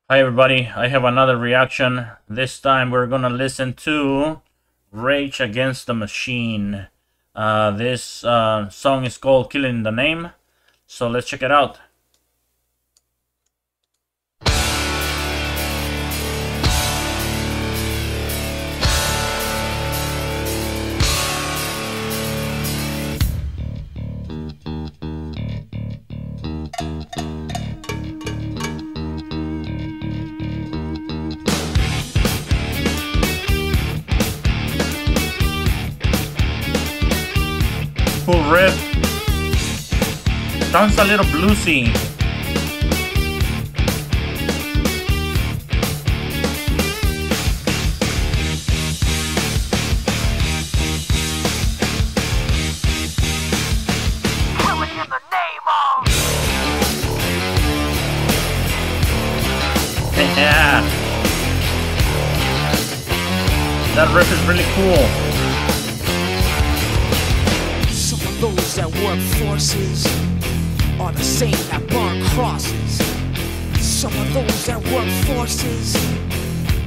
Hi everybody, I have another reaction. This time we're gonna listen to Rage Against the Machine. This song is called Killing the Name, so let's check it out. Cool riff. Sounds a little bluesy. Yeah. That riff is really cool. Those that work forces are the same that burn crosses. Some of those that work forces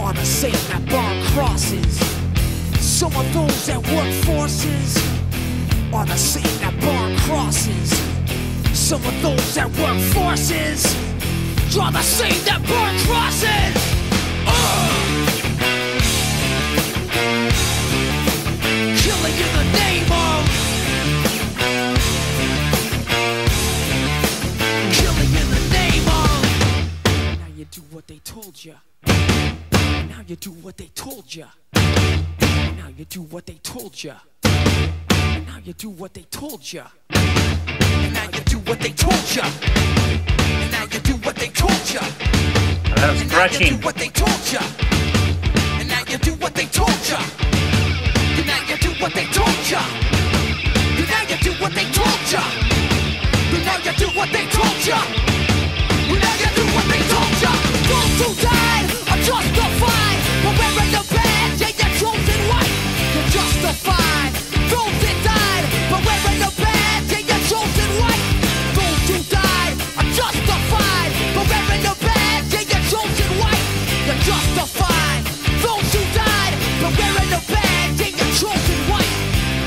are the same that burn crosses. Some of those that work forces are the same that burn crosses. Some of those that work forces are the same that burn crosses. Killing in the name of do what they told ya. Now you do what they told ya. Now you do what they told ya. Now you do what they told ya. Now you do what they told ya. Now you do what they told ya. That's scratching. What they told ya. And now you do what they told ya. Now you do what they told ya. Now you do what they told ya. Now you do what they told ya. Now you do what they told ya. Those who died are justified. But wearing the badge, yeah, you're chosen white. You're justified. Those that died, but wearing the badge, yeah, you're chosen white. Those who died are justified. But wearing the badge, yeah, you're chosen white. You're justified. Those who died, but wearing the badge, yeah, you're chosen white.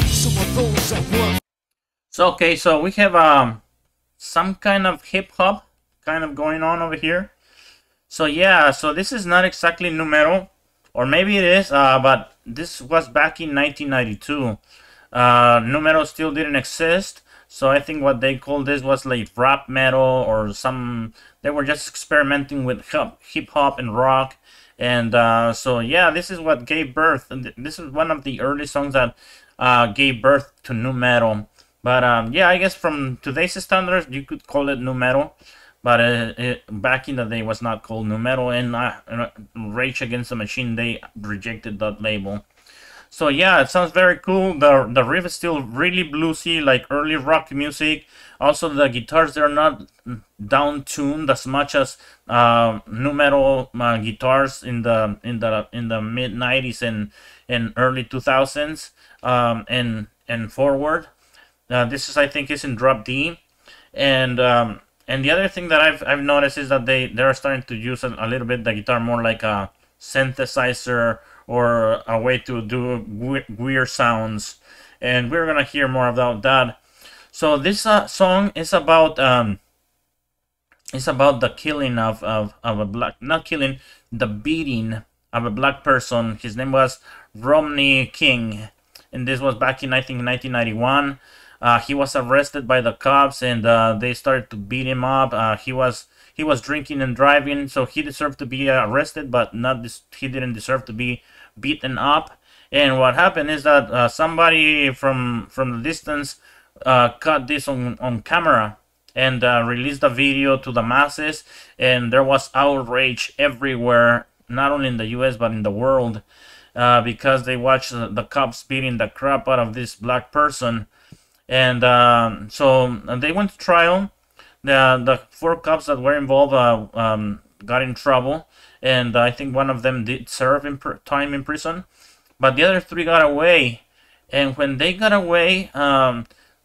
Some of those that were. So okay, so we have some kind of hip hop kind of going on over here. So yeah, so this is not exactly nu metal, or maybe it is, but this was back in 1992. Nu metal still didn't exist, so I think what they called this was like rap metal or some. They were just experimenting with hip hop and rock, and so yeah, this is what gave birth. This is one of the early songs that gave birth to nu metal. But yeah, I guess from today's standards, you could call it nu metal. But back in the day, was not called nu metal, and Rage Against the Machine, they rejected that label. So yeah, it sounds very cool. The riff is still really bluesy, like early rock music. Also, the guitars, they're not down tuned as much as nu metal guitars in the mid 90s and early 2000s and forward. This is, I think, is in drop D, and the other thing that I've noticed is that they're starting to use a little bit the guitar more like a synthesizer or a way to do weird sounds, and we're gonna hear more about that. So this song is about the killing of a black, not killing, the beating of a black person. His name was Rodney King, and this was back in, I think, 1991. He was arrested by the cops, and they started to beat him up. He was drinking and driving, so he deserved to be arrested, but he didn't deserve to be beaten up. And what happened is that somebody from the distance caught this on camera and released the video to the masses, and there was outrage everywhere, not only in the U.S. but in the world, because they watched the cops beating the crap out of this black person. And so they went to trial. The 4 cops that were involved got in trouble, and I think one of them did serve time in prison, but the other 3 got away. And when they got away,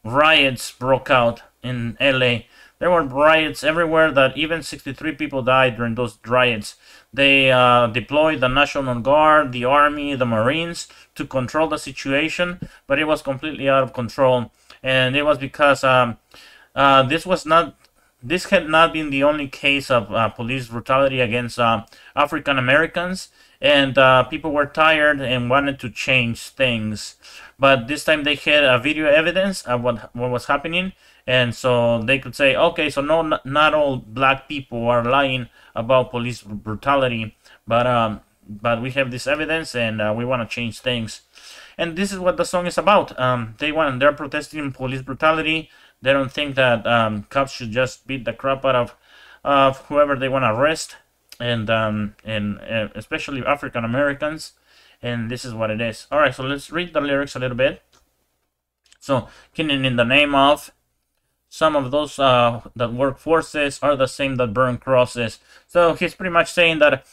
riots broke out in LA. there were riots everywhere. That even 63 people died during those riots. They deployed the National Guard, the Army, the Marines to control the situation, but it was completely out of control. And it was because this had not been the only case of police brutality against African Americans, and people were tired and wanted to change things. But this time they had video evidence of what was happening, and so they could say, okay, so no, not all black people are lying about police brutality, but we have this evidence, and we want to change things. And this is what the song is about. They're protesting police brutality. They don't think that cops should just beat the crap out of whoever they want to arrest, and especially African Americans. And this is what it is. All right, so let's read the lyrics a little bit. So, killing in the name of, some of those that work forces are the same that burn crosses. So he's pretty much saying that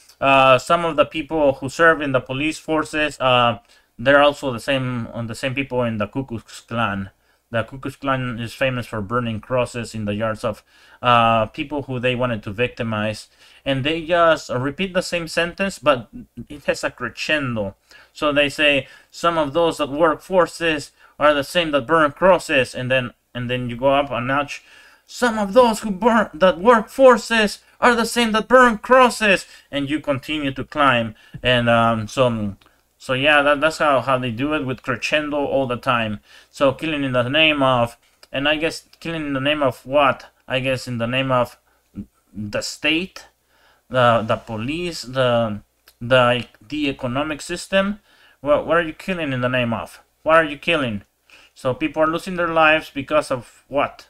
some of the people who serve in the police forces, they're also the same people in the Ku Klux Klan. The Ku Klux Klan is famous for burning crosses in the yards of people who they wanted to victimize. And they just repeat the same sentence, but it has a crescendo. So they say, some of those that work forces are the same that burn crosses. And then you go up a notch. Some of those that work forces are the same that burn crosses. And you continue to climb. And so yeah, that's how they do it, with crescendo all the time. So killing in the name of, and I guess killing in the name of what? I guess in the name of the state, the police, the economic system. What are you killing in the name of? What are you killing? So people are losing their lives because of what?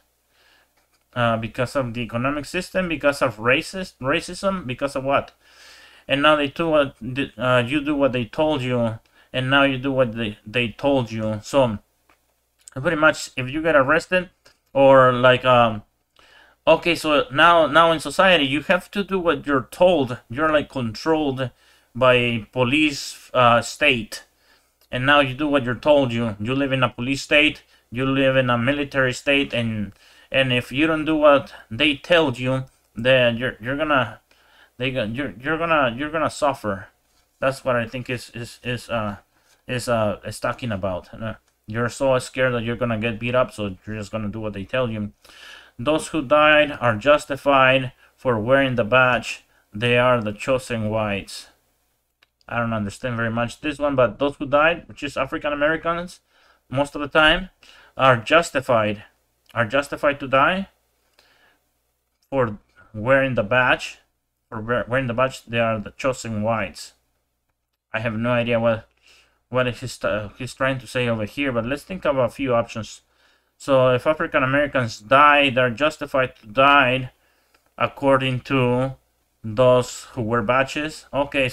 Because of the economic system, because of racism, because of what? And now you do what they told you, and now you do what they told you. So pretty much, if you get arrested, or like okay, so now in society you have to do what you're told. You're like controlled by a police state, and now you do what you're told. You live in a police state, you live in a military state, and if you don't do what they tell you, then you're gonna suffer. That's what I think is talking about. You're so scared that you're gonna get beat up, so you're just gonna do what they tell you. Those who died are justified for wearing the badge. They are the chosen whites. I don't understand very much this one, but those who died, which is African Americans, most of the time, are justified to die for wearing the badge. For wearing the badge, they are the chosen whites. I have no idea what he's trying to say over here, but let's think of a few options. So if African Americans die, they're justified to die according to those who wear badges. Okay,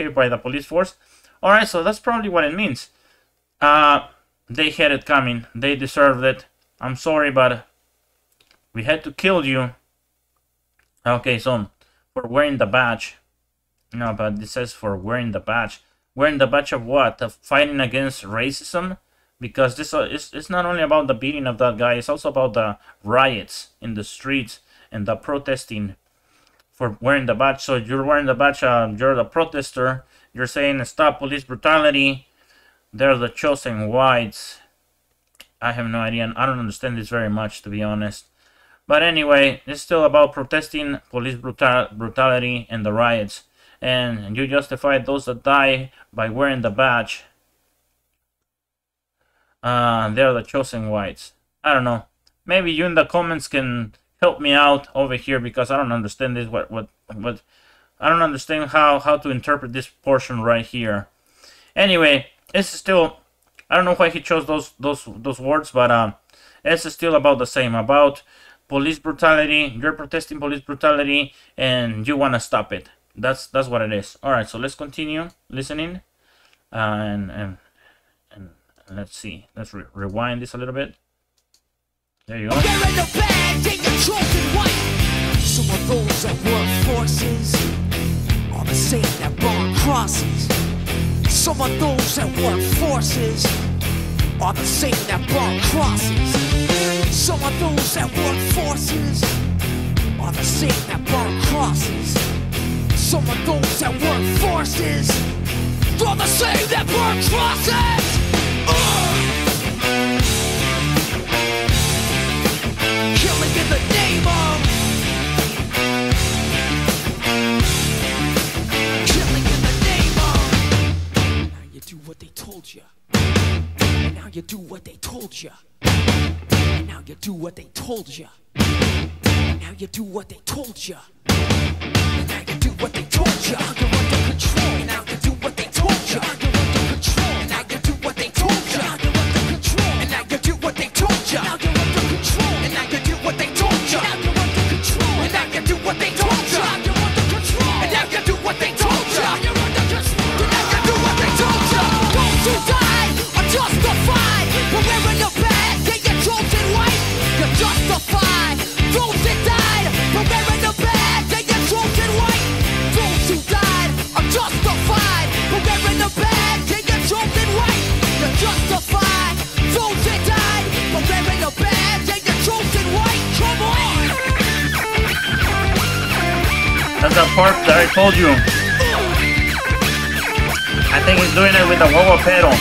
by the police force. All right, so that's probably what it means. They had it coming. They deserved it. I'm sorry, but we had to kill you. Okay, so for wearing the badge. No, but it says for wearing the badge. Wearing the badge of what? Of fighting against racism? Because this it's not only about the beating of that guy, it's also about the riots in the streets and the protesting for wearing the badge. So you're wearing the badge, you're the protester, you're saying stop police brutality, they're the chosen whites. I have no idea, I don't understand this very much, to be honest. But anyway, it's still about protesting police brutality and the riots. And you justify those that die by wearing the badge. They're the chosen whites. I don't know. Maybe you in the comments can help me out over here, because I don't understand this. What I don't understand how to interpret this portion right here. Anyway, it's still, I don't know why he chose those words, but it's still about the same, about police brutality. You're protesting police brutality and you want to stop it. That's what it is. All right, so let's continue listening, and let's see. Let's rewind this a little bit. There you go. Wearing the badge, they the chosen white. Some of those that work forces are the same that burn crosses. Some of those that work forces are the same that burn crosses. Some of those that work forces are the same that burn crosses. Some of those that work forces are the same that burn crosses. Killing in the name of. Killing in the name of. Now you do what they told you. And now you do what they told you. And now you do what they told you. And now you do what they told you. And now you do what they told you. Now you're under control. And now you do what they told you. Now you're under control. And now you do what they told you. Now you're under control. And now you do what they told you. Now you're under control. And now you do what they told you. Now you're under control. And now you do what they told you. Now you're under control. And now you do what they told you. Now you're under control. And now you do what they told you. Those who died are justified for wearing the badge. They get chosen white. You're justified. Those that died for wearing the badge. They get chosen white. Those who died are justified for wearing the badge. They get chosen white. You're justified. Those that died for wearing the badge. They get chosen white. Come on. That's the part that I told you. I think he's doing it with the wobble pedal.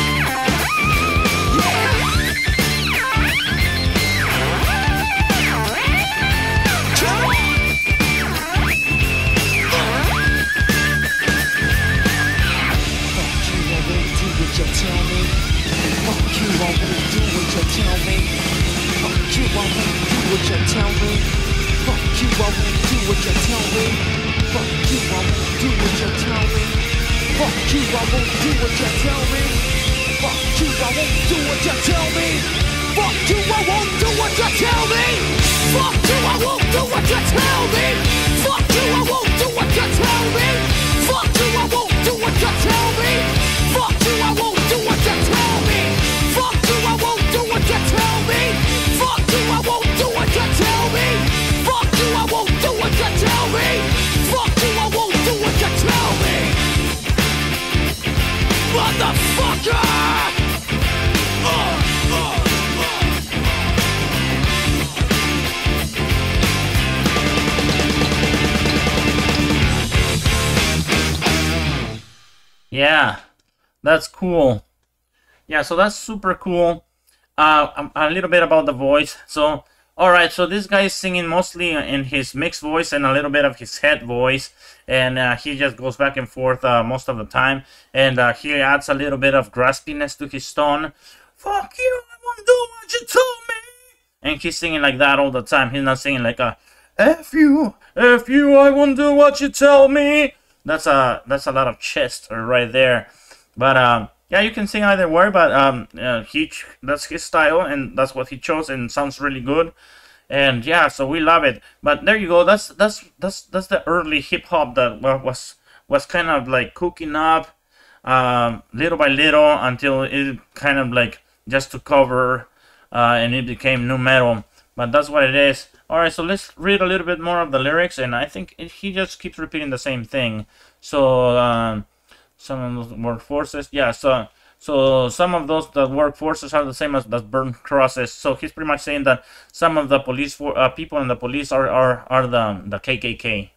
Yeah, that's cool. Yeah, so that's super cool. A little bit about the voice. So, alright, so this guy is singing mostly in his mixed voice and a little bit of his head voice. And he just goes back and forth most of the time. And he adds a little bit of graspiness to his tone. Fuck you, I won't do what you told me. And he's singing like that all the time. He's not singing like a F you, I won't do what you tell me. That's a lot of chest right there. But yeah, you can sing either way, but that's his style and that's what he chose and sounds really good. And yeah, so we love it. But there you go. That's the early hip hop that was kind of like cooking up little by little until it kind of like just took over and it became nu metal. But that's what it is. Alright, so let's read a little bit more of the lyrics, and I think he just keeps repeating the same thing. So, some of those work forces, yeah, so some of those that work forces are the same as burn crosses. So he's pretty much saying that some of the police people in the police are the KKK.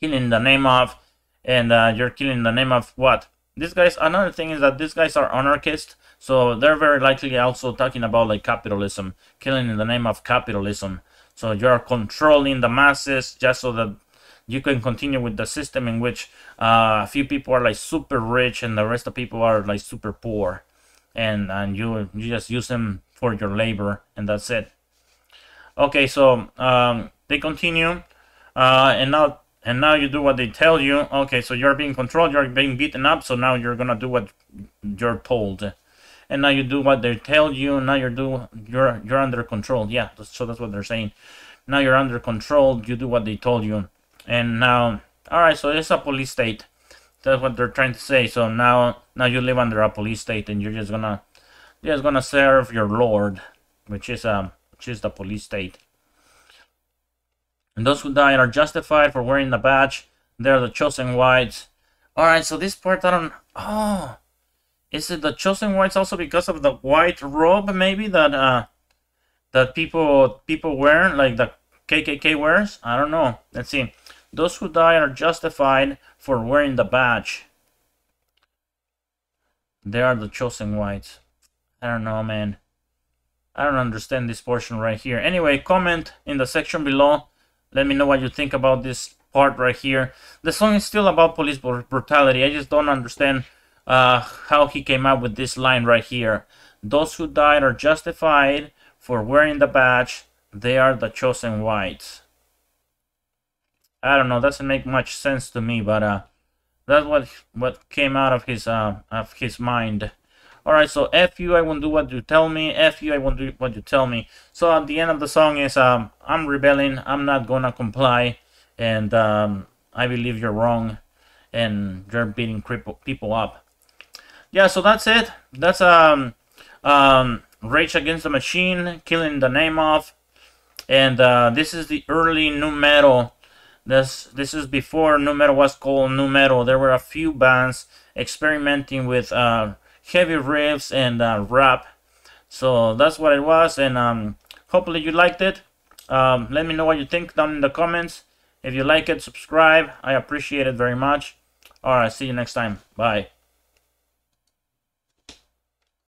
Killing in the name of, and you're killing in the name of what? These guys, another thing is that these guys are anarchists. So they're very likely also talking about like capitalism, killing in the name of capitalism. So you're controlling the masses just so that you can continue with the system in which a few people are like super rich and the rest of people are like super poor, and you just use them for your labor and that's it. Okay, so they continue, and now you do what they tell you. Okay, so you're being controlled, you're being beaten up, so now you're gonna do what you're told. And now you do what they tell you. Now you're under control. Yeah, so that's what they're saying. Now you're under control. You do what they told you. And now, all right. So it's a police state. That's what they're trying to say. So now you live under a police state, and you're just gonna serve your lord, which is the police state. And those who died are justified for wearing the badge. They're the chosen whites. All right. So this part I don't. Oh. Is it the chosen whites also because of the white robe maybe that that people wear, like KKK wears? I don't know. Let's see. Those who die are justified for wearing the badge. They are the chosen whites. I don't know, man. I don't understand this portion right here. Anyway, comment in the section below. Let me know what you think about this part right here. The song is still about police brutality. I just don't understand how he came up with this line right here. Those who died are justified for wearing the badge. They are the chosen whites. I don't know. Doesn't make much sense to me, but that's what came out of his mind. Alright, so F you, I won't do what you tell me. F you, I won't do what you tell me. So at the end of the song is, I'm rebelling. I'm not gonna comply. And I believe you're wrong. And you're beating people up. Yeah, so that's it. That's Rage Against the Machine, Killing the Name Off. And this is the early nu metal. This is before nu metal was called nu metal. There were a few bands experimenting with heavy riffs and rap. So that's what it was, and hopefully you liked it. Let me know what you think down in the comments. If you like it, subscribe. I appreciate it very much. Alright, see you next time. Bye.